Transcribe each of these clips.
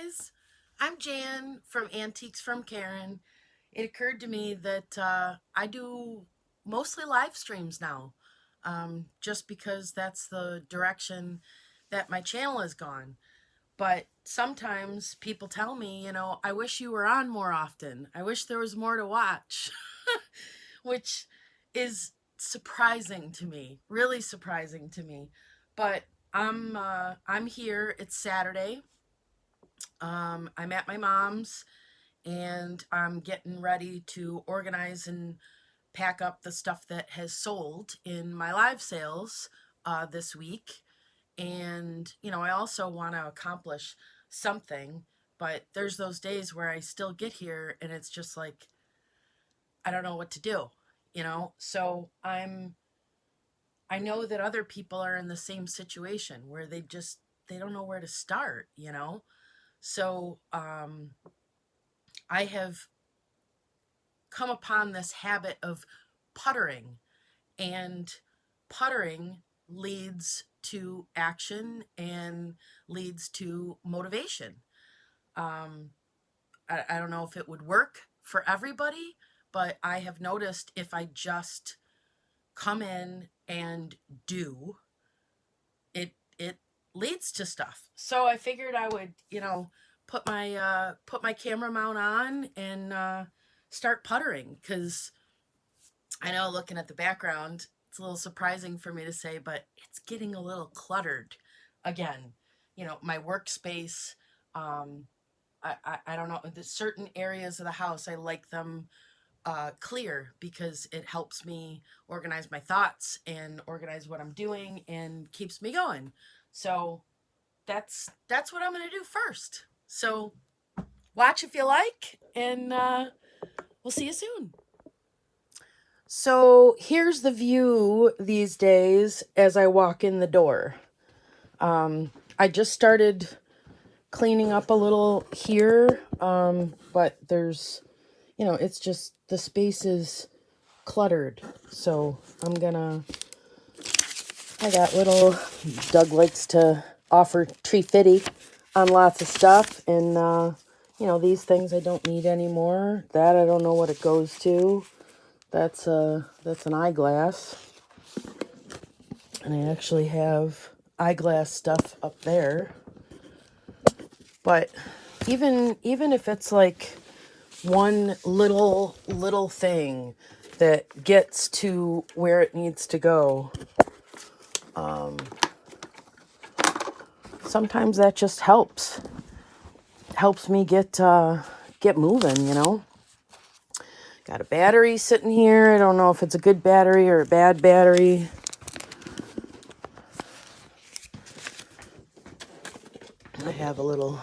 guys, I'm Jan from Antiques from Karen. It occurred to me that I do mostly live streams now, just because that's the direction that my channel has gone. But sometimes people tell me, I wish you were on more often. I wish there was more to watch, which is surprising to me, really surprising to me. But I'm here. It's Saturday. I'm at my mom's and I'm getting ready to organize and pack up the stuff that has sold in my live sales this week. And, I also want to accomplish something, but there's those days where I still get here and it's just like, I don't know what to do. So I know that other people are in the same situation where they don't know where to start. So I have come upon this habit of puttering, and puttering leads to action and leads to motivation. I don't know if it would work for everybody, but I have noticed if I just come in and do it leads to stuff. So I figured I would, put my camera mount on and start puttering, because I know, looking at the background, it's a little surprising for me to say, but it's getting a little cluttered again. My workspace, I don't know, the certain areas of the house, I like them clear because it helps me organize my thoughts and organize what I'm doing and keeps me going. So that's what I'm going to do first. So watch if you like, and we'll see you soon. So here's the view these days as I walk in the door. I just started cleaning up a little here, but there's, it's just the space is cluttered. So I got little, Doug likes to offer tree fitty on lots of stuff, and these things I don't need anymore. That I don't know what it goes to. That's an eyeglass, and I actually have eyeglass stuff up there. But even if it's like one little thing that gets to where it needs to go, sometimes that just helps me get moving. Got a battery sitting here. I don't know if it's a good battery or a bad battery. I have a little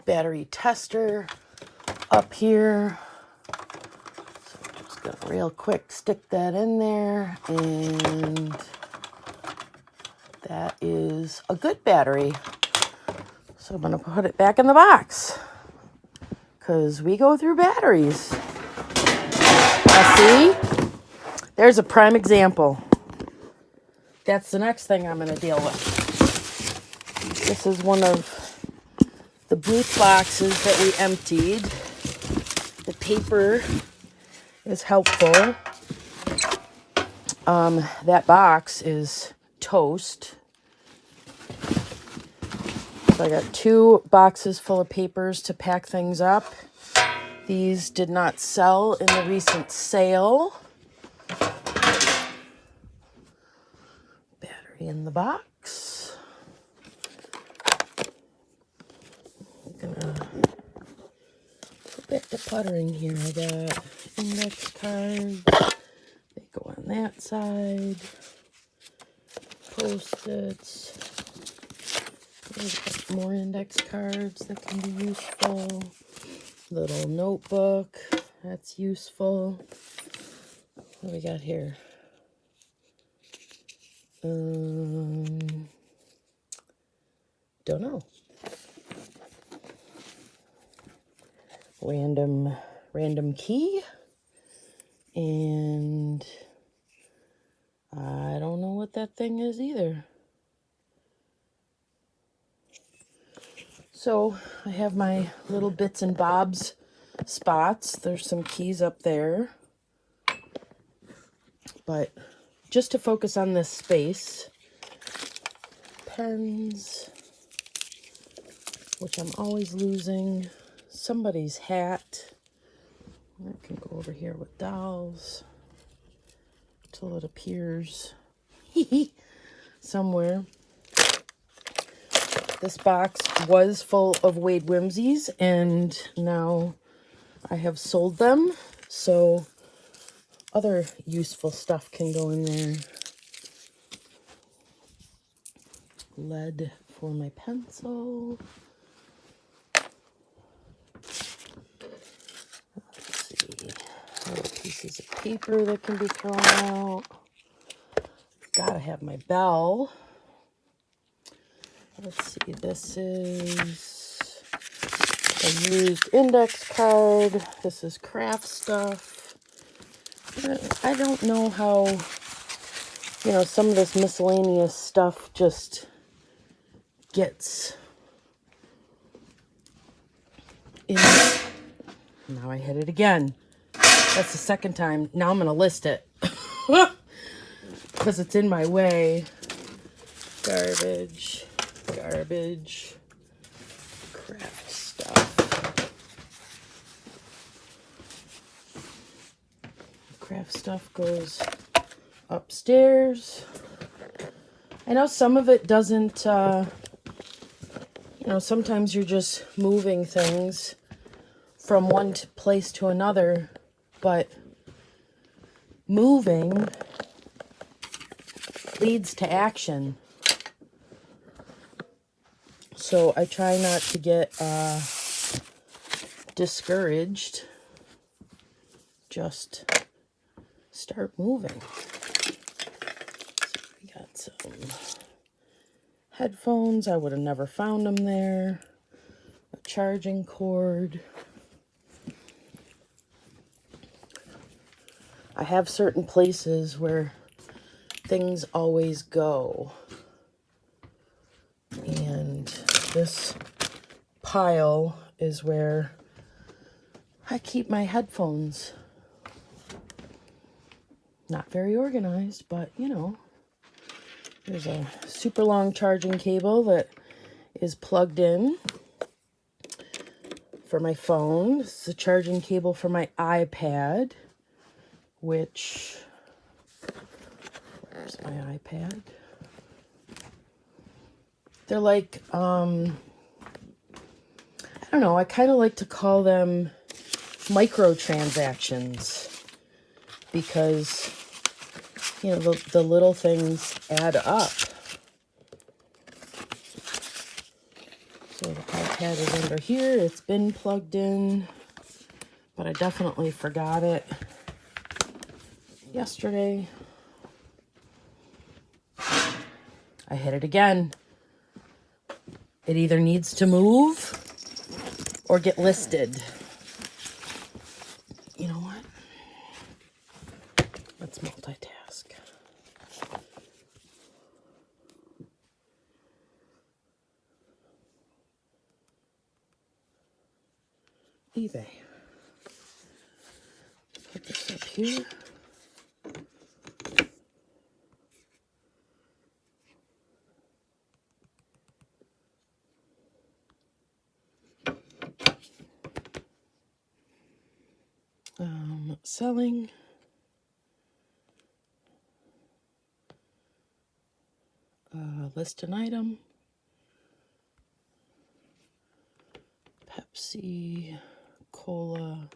battery tester up here. So I'm just going to real quick stick that in there. And that is a good battery. So I'm going to put it back in the box, because we go through batteries. Now see, there's a prime example. That's the next thing I'm going to deal with. This is one of the booth boxes that we emptied. The paper is helpful. That box is toast. So I got 2 boxes full of papers to pack things up. These did not sell in the recent sale. Battery in the box. I'm gonna go back to puttering here. I got index cards. They go on that side. Post-its. There's more index cards that can be useful. Little notebook, that's useful. What do we got here? Don't know. Random key. And I don't know what that thing is either. So I have my little bits and bobs spots. There's some keys up there. But just to focus on this space, pens, which I'm always losing, somebody's hat. I can go over here with dolls till it appears somewhere. This box was full of Wade Whimsies, and now I have sold them, so other useful stuff can go in there. Lead for my pencil. Let's see, little pieces of paper that can be thrown out. Gotta have my bell. Let's see, this is a used index card. This is craft stuff. I don't know how, you know, some of this miscellaneous stuff just gets in. Now I hit it again. That's the second time. Now I'm going to list it because it's in my way. Garbage, garbage, craft stuff. Craft stuff goes upstairs. I know some of it doesn't, you know, sometimes you're just moving things from one place to another, but moving leads to action. So I try not to get discouraged. Just start moving. So we got some headphones. I would have never found them there. A charging cord. I have certain places where things always go. And this pile is where I keep my headphones. Not very organized, but you know, there's a super long charging cable that is plugged in for my phone. This is a charging cable for my iPad, which, where's my iPad? They're like, I don't know, I kind of like to call them microtransactions because, you know, the little things add up. So the iPad is under here. It's been plugged in, but I definitely forgot it yesterday. I hit it again. It either needs to move or get listed. You know what? Let's multitask. eBay. Put this up here. Selling. List an item. Pepsi, Cola,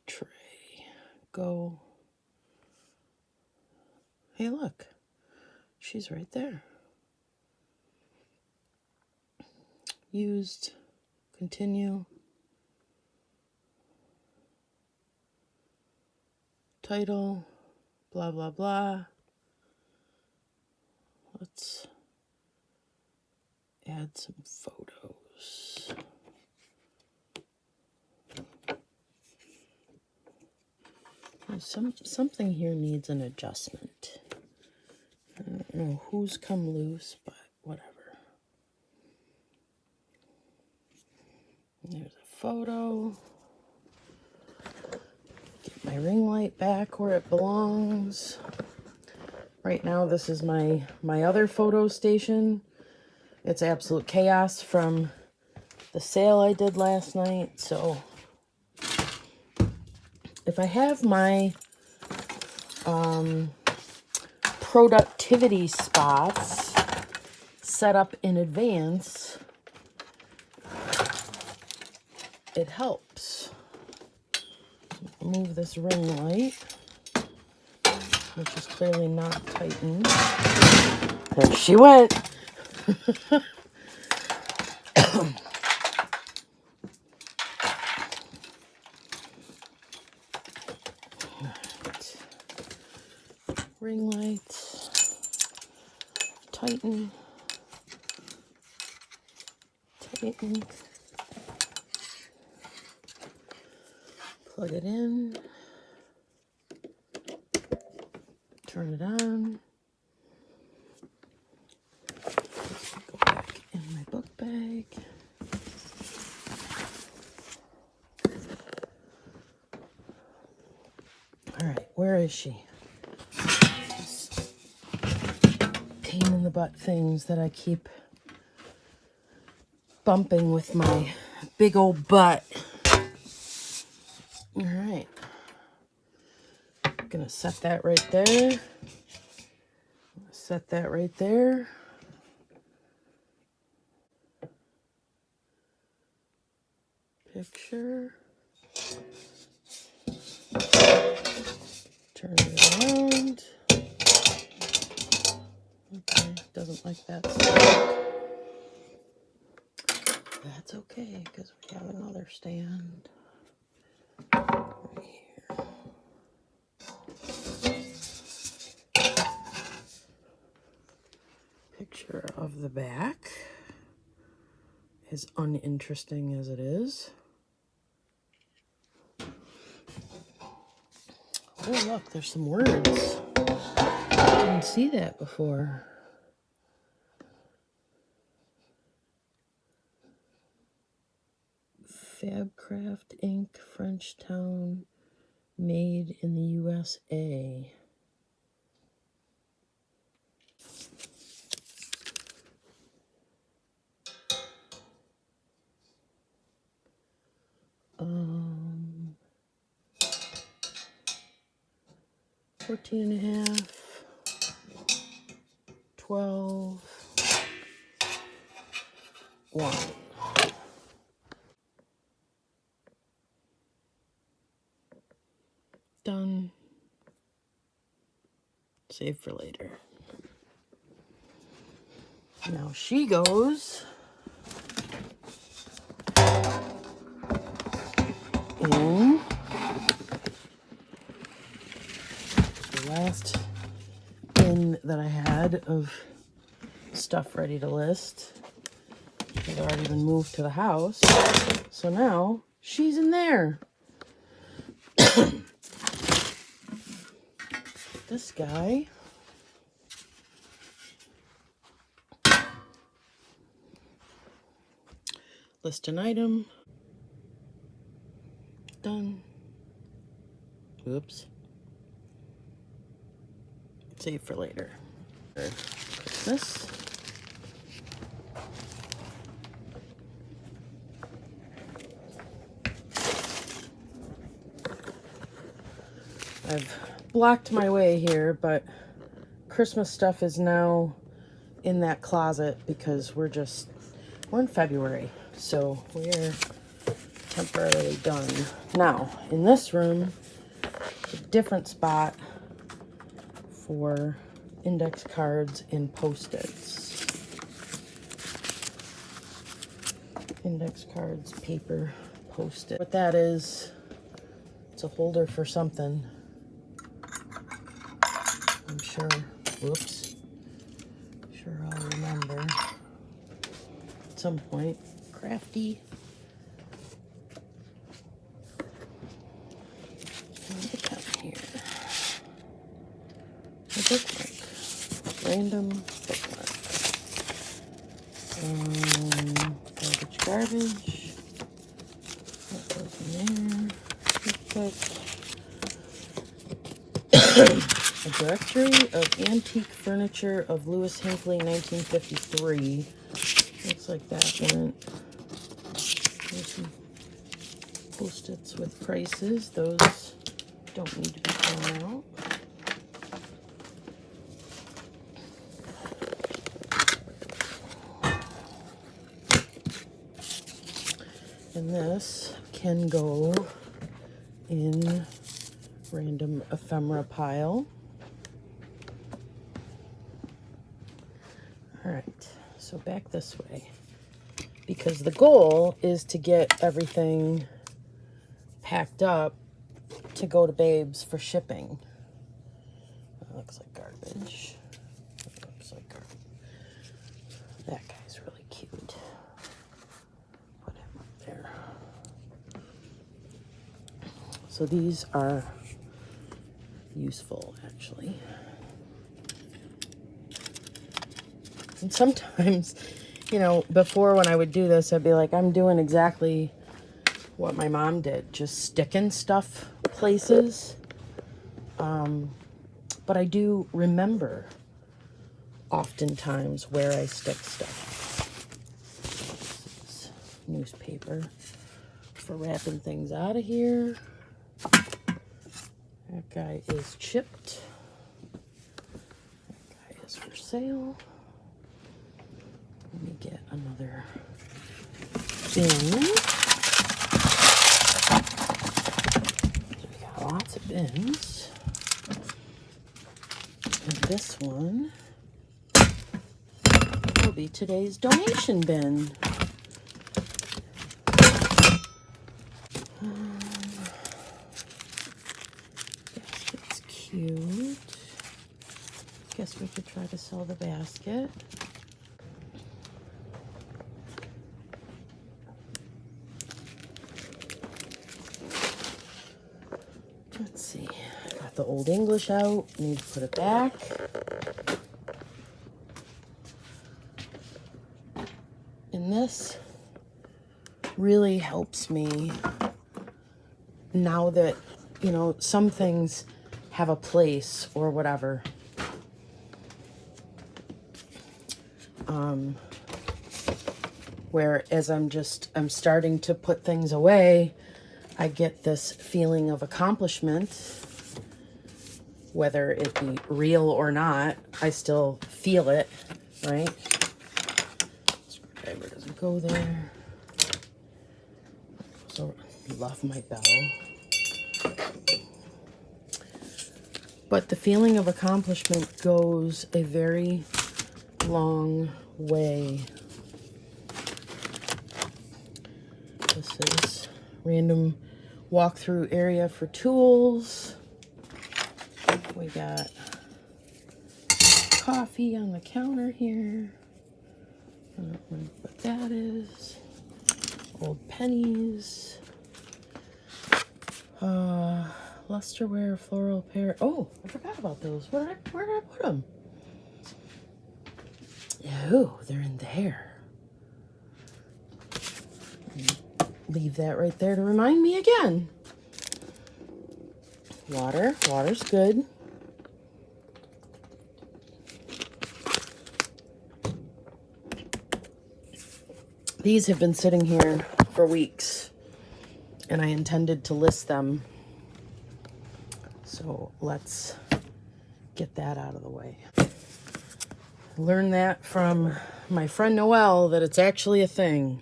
tray, go. Hey, look. She's right there. Used, continue. Title, blah, blah, blah. Let's add some photos. Something here needs an adjustment. I don't know who's come loose, but whatever. There's a photo. Get my ring light back where it belongs. Right now, this is my other photo station. It's absolute chaos from the sale I did last night. So if I have my productivity spots set up in advance, it helps. Move this ring light, which is clearly not tightened. There she went. Right. Ring lights. Tighten. Tighten. Plug it in. Turn it on. Go back in my book bag. All right, where is she? This pain in the butt things that I keep bumping with my big old butt. All right. Gonna set that right there. Set that right there. Picture. Turn it around. Okay, doesn't like that stuff. That's okay, because we have another stand right here. Picture of the back, as uninteresting as it is. Oh, look, there's some words. I didn't see that before. Fabcraft Inc., Frenchtown, made in the USA. Um, 14 and a half, 12, 1. Done. Save for later. Now she goes in the last bin that I had of stuff ready to list. Had already been moved to the house, so now she's in there. This guy list an item. Done. Oops. Save for later. Christmas. I've blocked my way here, but Christmas stuff is now in that closet because we're in February, so we're temporarily done. Now, in this room, a different spot for index cards and Post-its. Index cards, paper, Post-it. What that is, it's a holder for something. I'm sure, whoops, sure I'll remember at some point. Crafty. What account here? A bookmark. Random bookmark. Garbage. there. Quick. A directory of antique furniture of Louis Hinckley, 1953. Looks like that went. There's some Post-its with prices. Those don't need to be thrown out. And this can go in random ephemera pile. All right, so back this way, because the goal is to get everything packed up to go to Babes for shipping. That looks like garbage. That looks like garbage. That guy's really cute. Put him up there. So these are useful, actually. And sometimes, you know, before when I would do this, I'd be like, I'm doing exactly what my mom did, just sticking stuff places. But I do remember oftentimes where I stick stuff. This is newspaper for wrapping things out of here. That guy is chipped. That guy is for sale. Let me get another bin. We got lots of bins. And this one will be today's donation bin. Basket's cute. Guess we could try to sell the basket. Let's see. Got the Old English out. Need to put it back. And this really helps me now that, you know, some things have a place or whatever. Whereas I'm starting to put things away, I get this feeling of accomplishment, whether it be real or not. I still feel it, right? Screwdriver doesn't go there. So, love my bell. But the feeling of accomplishment goes a very long way. This is random walkthrough area for tools. We got coffee on the counter here. I don't know what that is. Old pennies. Lusterware, floral pear. Oh, I forgot about those. Where did I put them? Oh, they're in there. Leave that right there to remind me again. Water's good. These have been sitting here for weeks, and I intended to list them. So let's get that out of the way. I learned that from my friend Noelle, that it's actually a thing.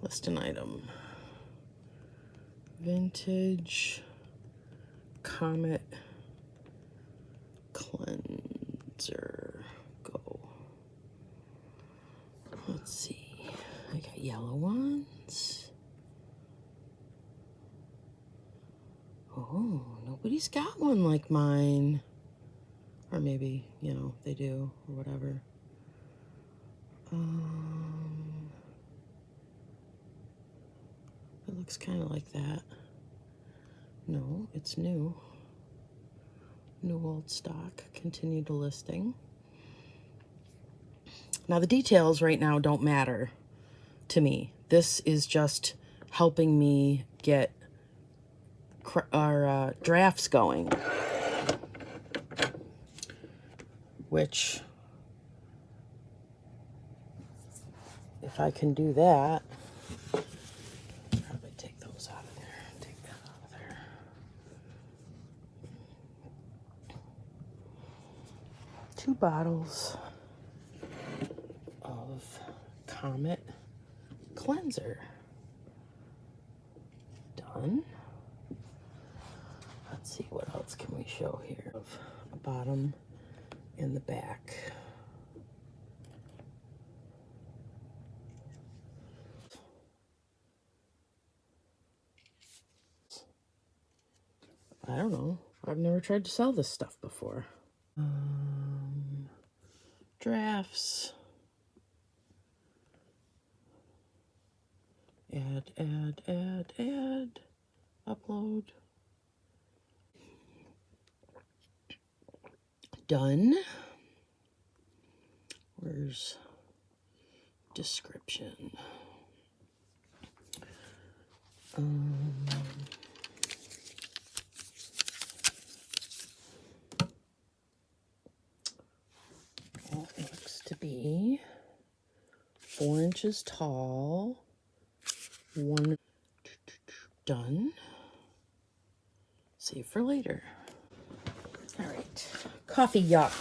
List an item. Vintage Comet Cleanser. Go. Let's see. I got yellow ones. Oh, nobody's got one like mine. Or maybe, you know, they do or whatever. It looks kind of like that. No, it's new. New old stock. Continue to listing. Now the details right now don't matter to me. This is just helping me get our drafts going, which, if I can do that, probably take those out of there, take that out of there. 2 bottles of Comet cleanser. Done. Let's see, what else can we show here? Of a bottom and the back. I don't know. I've never tried to sell this stuff before. Drafts. Add. Upload. Done. Where's description? Well, it looks to be 4 inches tall. Done. Save for later. All right, coffee yuck.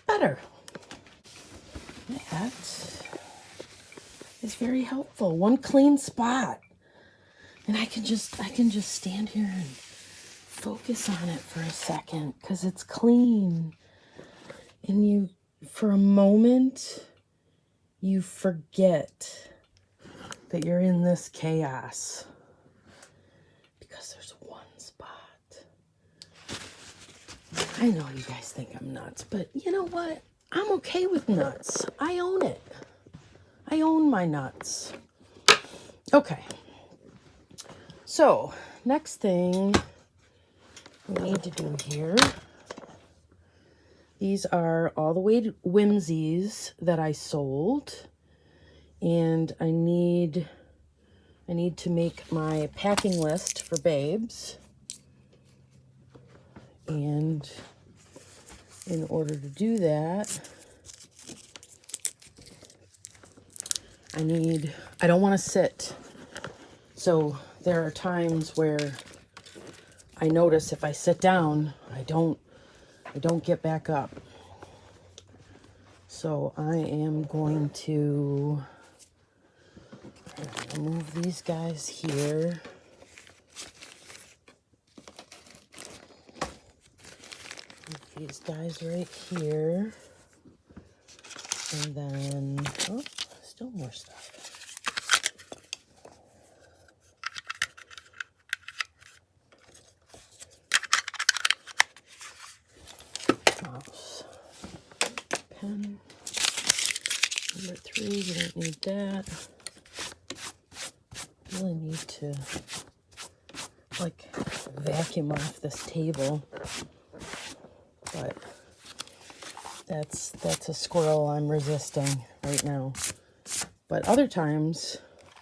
Better. That is very helpful. One clean spot, and I can just stand here and focus on it for a second because it's clean. And you, for a moment, you forget that you're in this chaos because there's one spot. I know you guys think I'm nuts, but you know what? I'm okay with nuts. I own it. I own my nuts. Okay. So, next thing we need to do here. These are all the way whimsies that I sold. And I need to make my packing list for babes. And in order to do that, I don't want to sit. So there are times where I notice if I sit down, I don't get back up. So I am going to move these guys here. These guys right here, and then, oh, still more stuff. Mouse, pen, number 3, we don't need that. Really need to, like, vacuum off this table. But that's a squirrel I'm resisting right now. But other times,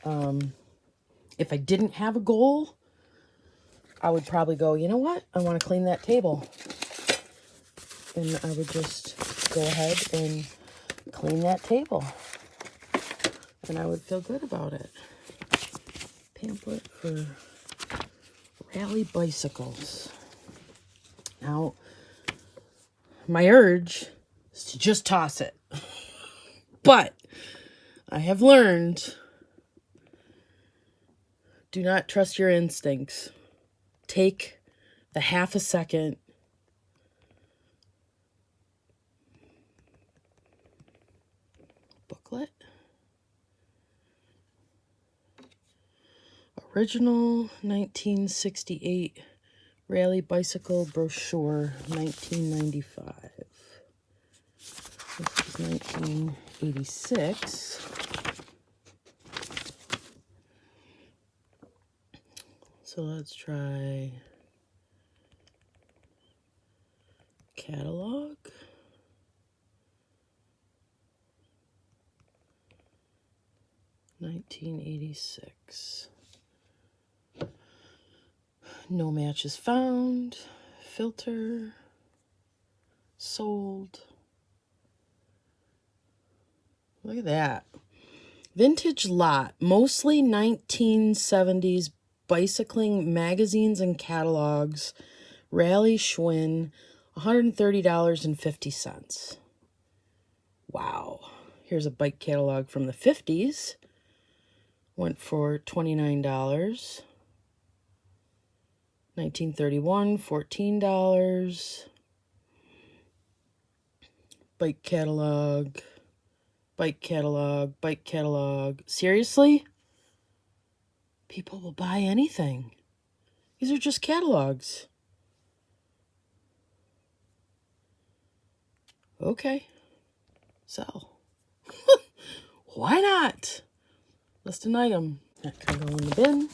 if I didn't have a goal, I would probably go, you know what? I want to clean that table. And I would just go ahead and clean that table. And I would feel good about it. Pamphlet for rally bicycles. Now, my urge is to just toss it. But I have learned, do not trust your instincts. Take the half a second booklet. Original 1968 Rally Bicycle Brochure, 1995. This is 1986. So let's try catalog. $1986. No matches found. Filter. Sold. Look at that. Vintage lot. Mostly 1970s bicycling magazines and catalogs. Rally Schwinn. $130.50. Wow. Here's a bike catalog from the 50s. Went for $29. 1931, $14. Bike catalog. Bike catalog. Bike catalog. Seriously? People will buy anything. These are just catalogs. Okay. Sell. Why not? List an item. That can go in the bin.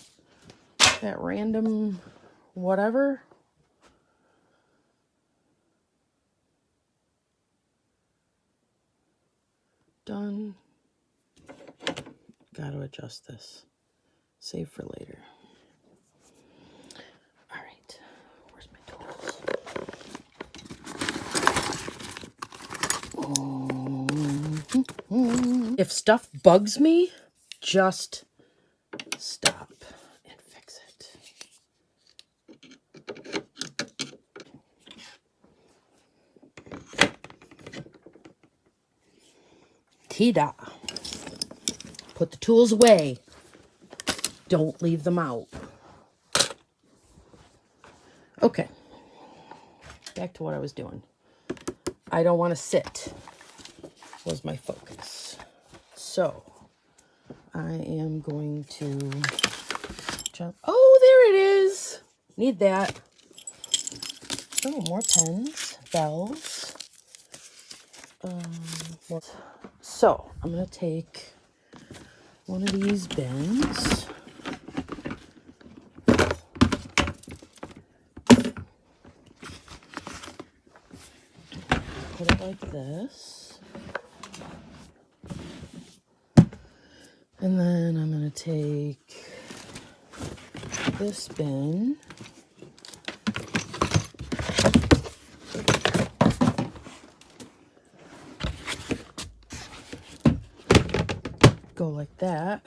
That random whatever. Done. Got to adjust this. Save for later. All right. Where's my tools? If stuff bugs me, just stop and fix it. Tida. Put the tools away. Don't leave them out. Okay. Back to what I was doing. I don't want to sit, was my focus. So, I am going to jump. Oh, there it is. Need that. Oh, more pens, bells. More. So, I'm going to take one of these bins. Put it like this. And then I'm going to take this bin. Go like that.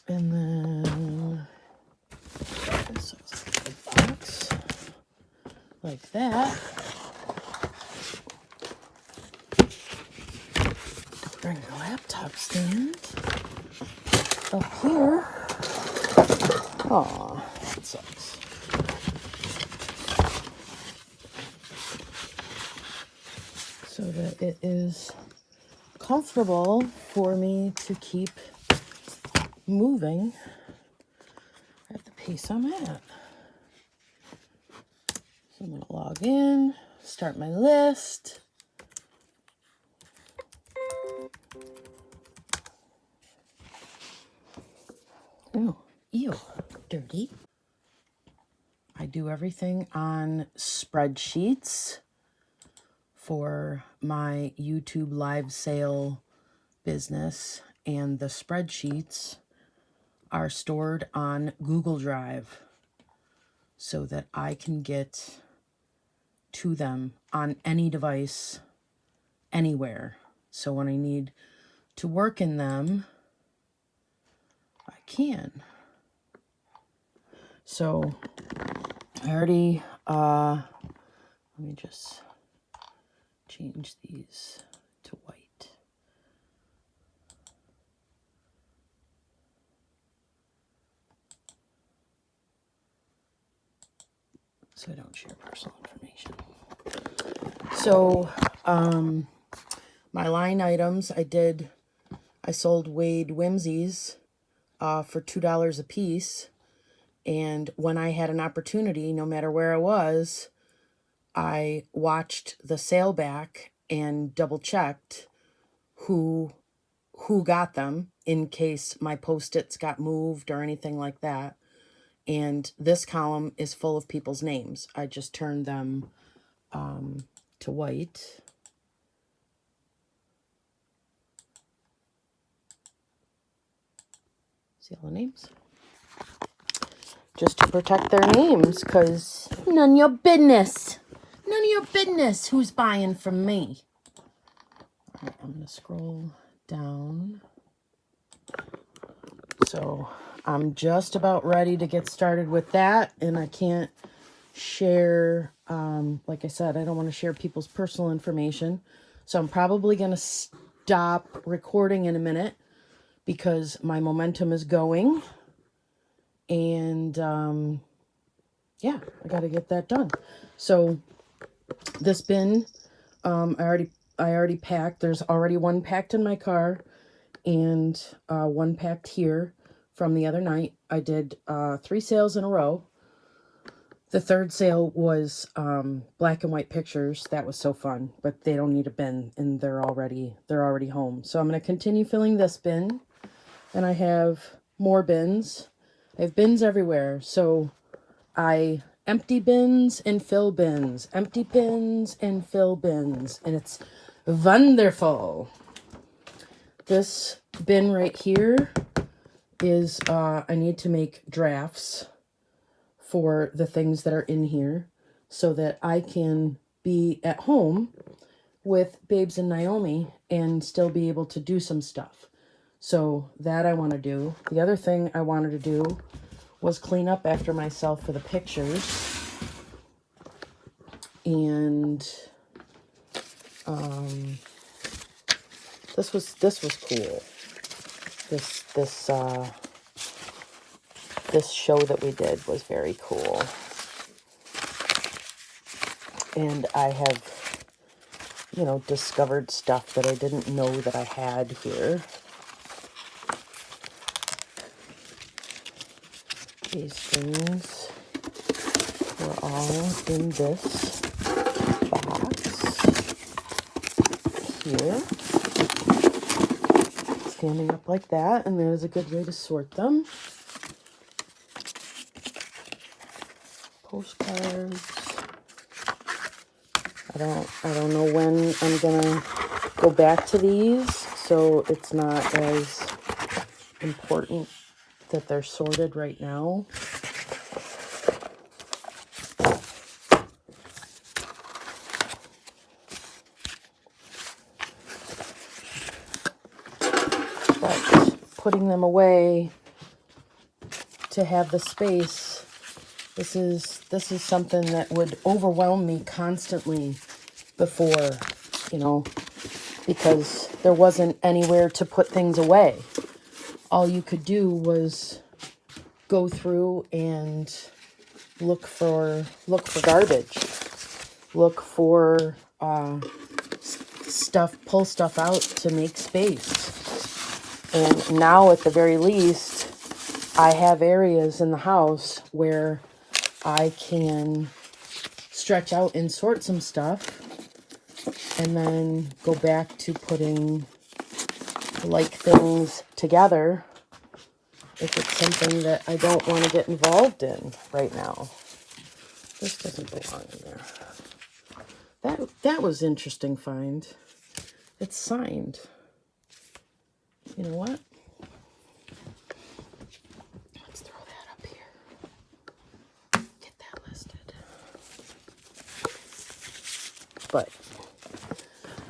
And then this looks like a box. Like that. Bring the laptop stand up here. Aw, that sucks. So that it is comfortable for me to keep moving at the pace I'm at. So I'm going to log in, start my list. Oh, ew, dirty. I do everything on spreadsheets for my YouTube live sale business, and the spreadsheets are stored on Google Drive so that I can get to them on any device anywhere. So when I need to work in them, I can. So I already, let me just change these to white. So I don't share personal information. So, my line items, I sold Wade Whimsies for $2 a piece. And when I had an opportunity, no matter where I was, I watched the sale back and double checked who got them in case my Post-its got moved or anything like that. And this column is full of people's names. I just turned them to white. See all the names? Just to protect their names, because none of your business. None of your business who's buying from me. All right, I'm going to scroll down. So I'm just about ready to get started with that, and I can't share, like I said, I don't want to share people's personal information. So I'm probably going to stop recording in a minute because my momentum is going. And yeah, I got to get that done. So this bin, I already packed. There's already one packed in my car and one packed here from the other night. I did 3 sales in a row. The third sale was black and white pictures. That was so fun, but they don't need a bin and they're already home. So I'm going to continue filling this bin, and I have more bins. I have bins everywhere. So I empty bins and fill bins, empty bins and fill bins, and it's wonderful. This bin right here is, I need to make drafts for the things that are in here so that I can be at home with Babes and Naomi and still be able to do some stuff. So that I want to do. The other thing I wanted to do was clean up after myself for the pictures. And this was cool. This show that we did was very cool. And I have, you know, discovered stuff that I didn't know that I had here. These things were all in this box here. Standing up like that, and there's a good way to sort them. Postcards. I don't know when I'm gonna go back to these, so it's not as important that they're sorted right now. But putting them away to have the space, this is something that would overwhelm me constantly before, you know, because there wasn't anywhere to put things away. All you could do was go through and look for garbage, look for stuff, pull stuff out to make space. And now at the very least, I have areas in the house where I can stretch out and sort some stuff and then go back to putting like things together if it's something that I don't want to get involved in right now. This doesn't belong in there. That was interesting find. It's signed. You know what? Let's throw that up here. Get that listed. But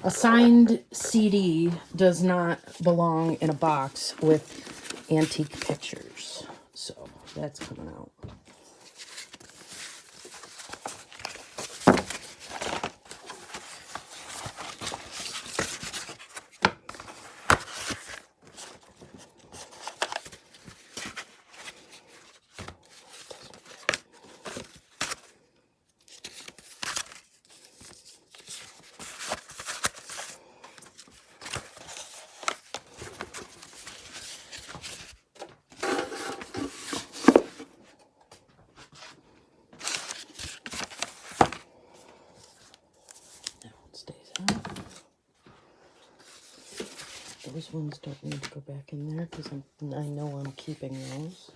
A signed CD does not belong in a box with antique pictures. So that's coming out. Those ones don't need to go back in there because I know I'm keeping those.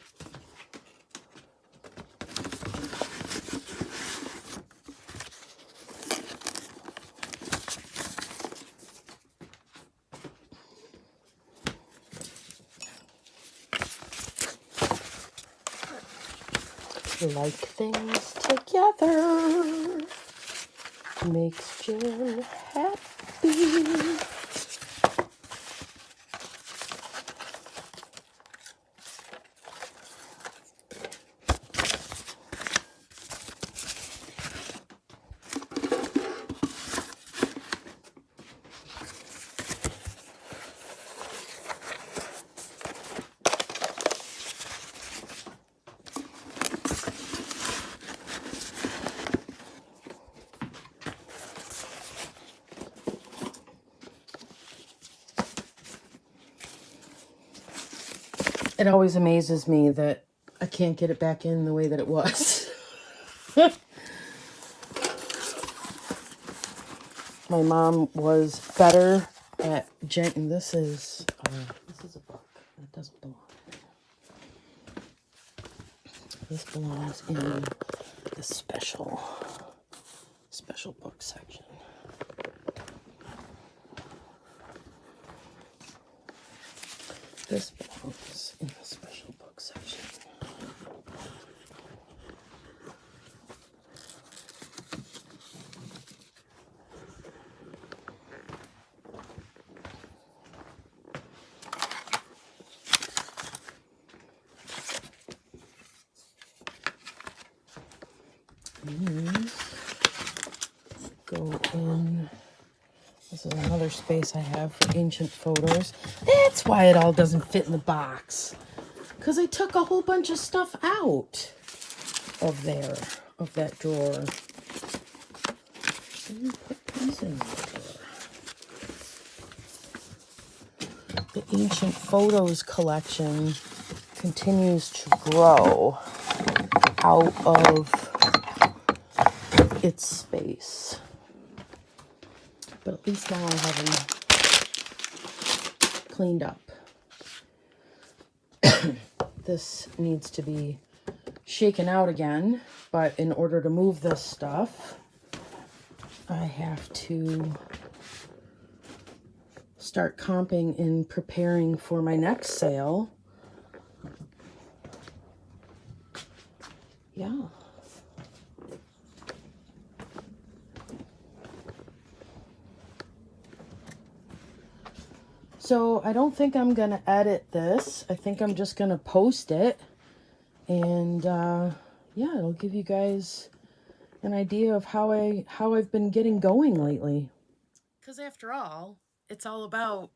Like things together makes Jen happy. It always amazes me that I can't get it back in the way that it was. My mom was better at this is a book. It doesn't belong. This belongs in the special book section. This belongs in the special book section. These go in. This is another space I have for ancient photos. That's why it all doesn't fit in the box. Because I took a whole bunch of stuff out of that drawer. And put these in the drawer. The ancient photos collection continues to grow out of its space. But at least now I have them cleaned up. This needs to be shaken out again, but in order to move this stuff, I have to start comping and preparing for my next sale. Yeah. So I don't think I'm going to edit this. I think I'm just going to post it. And yeah, it'll give you guys an idea of how I've been getting going lately. Because after all, it's all about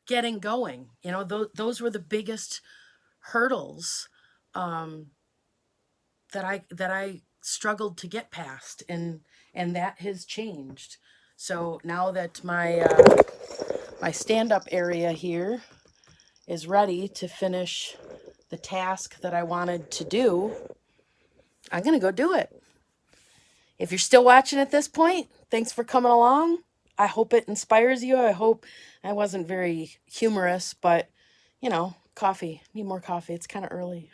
getting going. You know, those were the biggest hurdles that I struggled to get past, and that has changed. So now that my stand-up area here is ready to finish the task that I wanted to do, I'm gonna go do it. If you're still watching at this point, thanks for coming along. I hope it inspires you. I hope I wasn't very humorous, but you know, coffee. Need more coffee. It's kind of early.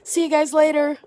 See you guys later.